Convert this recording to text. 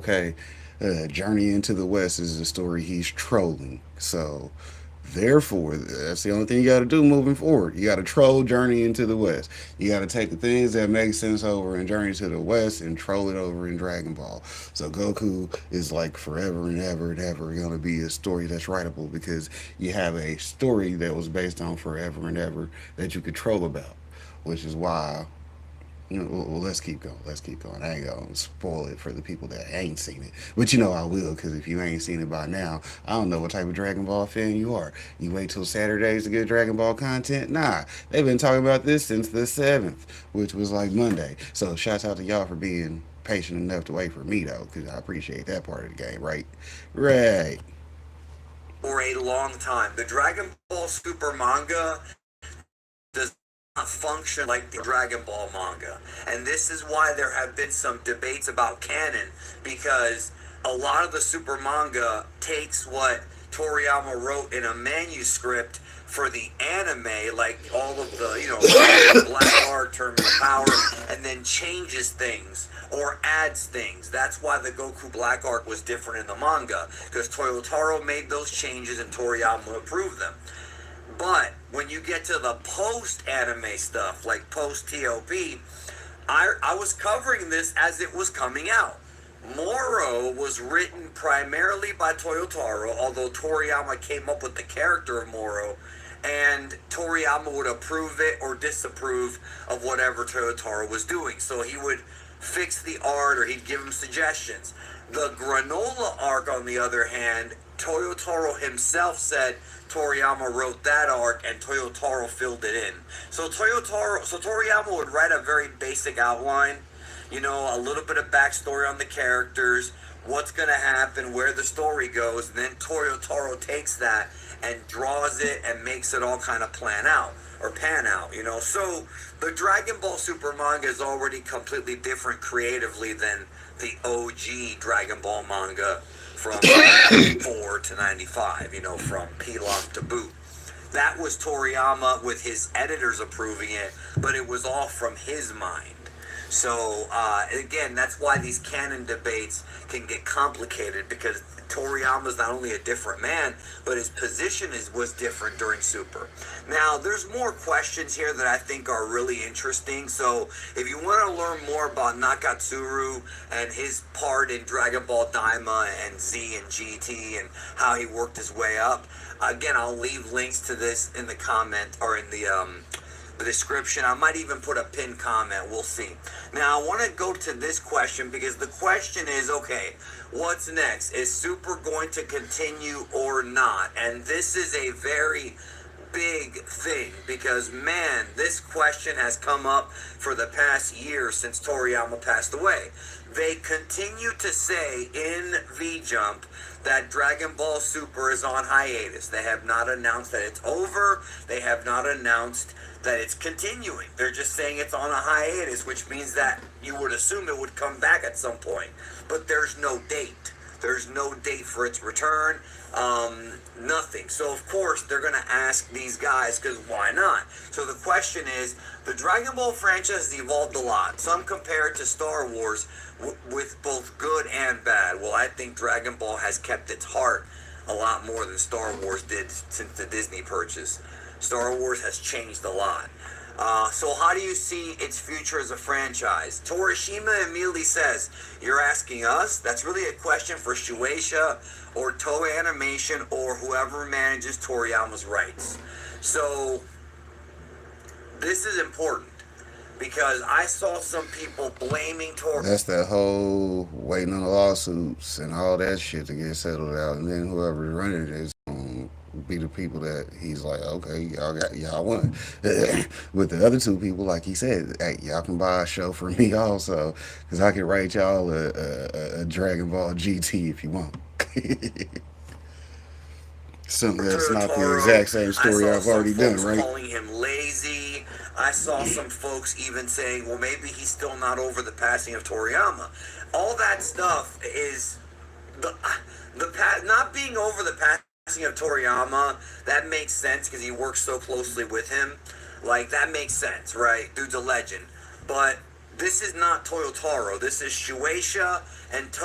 okay, Journey into the West is a story he's trolling. So, therefore, that's the only thing you got to do moving forward. You got to troll Journey into the West. You got to take the things that make sense over in Journey to the West and troll it over in Dragon Ball. So Goku is like forever and ever going to be a story that's writable because you have a story that was based on forever and ever that you could troll about, which is why well, let's keep going. Let's keep going. I ain't gonna spoil it for the people that ain't seen it, but I will, because if you ain't seen it by now, I don't know what type of Dragon Ball fan you are. You wait till Saturdays to get Dragon Ball content? Nah, they've been talking about this since the 7th, which was like Monday. So shouts out to y'all for being patient enough to wait for me though, because I appreciate that part of the game, right? Right. For a long time. The Dragon Ball Super manga does not function like the Dragon Ball manga. And this is why there have been some debates about canon, because a lot of the Super manga takes what Toriyama wrote in a manuscript for the anime, like all of the, black art, terms of power, and then changes things or adds things. That's why the Goku Black arc was different in the manga, because Toyotaro made those changes and Toriyama approved them. But when you get to the post-anime stuff, like post-TOP, I was covering this as it was coming out. Moro was written primarily by Toyotaro, although Toriyama came up with the character of Moro, and Toriyama would approve it or disapprove of whatever Toyotaro was doing. So he would fix the art or he'd give him suggestions. The Granola arc, on the other hand, Toyotaro himself said Toriyama wrote that arc and Toyotaro filled it in. So Toriyama would write a very basic outline, a little bit of backstory on the characters, what's going to happen, where the story goes, and then Toyotaro takes that and draws it and makes it all kind of pan out. So the Dragon Ball Super manga is already completely different creatively than the OG Dragon Ball manga from 94 to 95, from Pilaf to Boot. That was Toriyama with his editors approving it, but it was all from his mind. So, again, that's why these canon debates can get complicated, because Toriyama's not only a different man, but his position was different during Super. Now, there's more questions here that I think are really interesting. So, if you want to learn more about Nakatsuru and his part in Dragon Ball Daima and Z and GT and how he worked his way up, again, I'll leave links to this in the comment or in the description. I might even put a pinned comment. We'll see. Now, I want to go to this question, because the question is, okay, what's next? Is Super going to continue or not? And this is a very big thing, because, man, this question has come up for the past year since Toriyama passed away. They continue to say in V-Jump that Dragon Ball Super is on hiatus. They have not announced that it's over. They have not announced that it's continuing. They're just saying it's on a hiatus, which means that you would assume it would come back at some point. But there's no date. There's no date for its return. Nothing. So, of course, they're going to ask these guys, because why not? So the question is, the Dragon Ball franchise has evolved a lot. Some compare it to Star Wars with both good and bad. Well, I think Dragon Ball has kept its heart a lot more than Star Wars did since the Disney purchase. Star Wars has changed a lot. So how do you see its future as a franchise? Torishima immediately says, you're asking us? That's really a question for Shueisha or Toei Animation or whoever manages Toriyama's rights. So this is important, because I saw some people blaming Toriyama. That's that whole waiting on the lawsuits and all that shit to get settled out, and then whoever's running it is be the people that he's like, okay, y'all won. With the other two people, like he said, hey, y'all can buy a show for me also, because I can write y'all a Dragon Ball GT if you want. Something that's not the exact same story I've already done, right? Calling him lazy. I saw some folks even saying, well, maybe he's still not over the passing of Toriyama. All that stuff is not being over the passing of Toriyama. That makes sense, because he works so closely with him. Like, that makes sense, right? Dude's a legend. But this is not Toyotaro. This is Shueisha and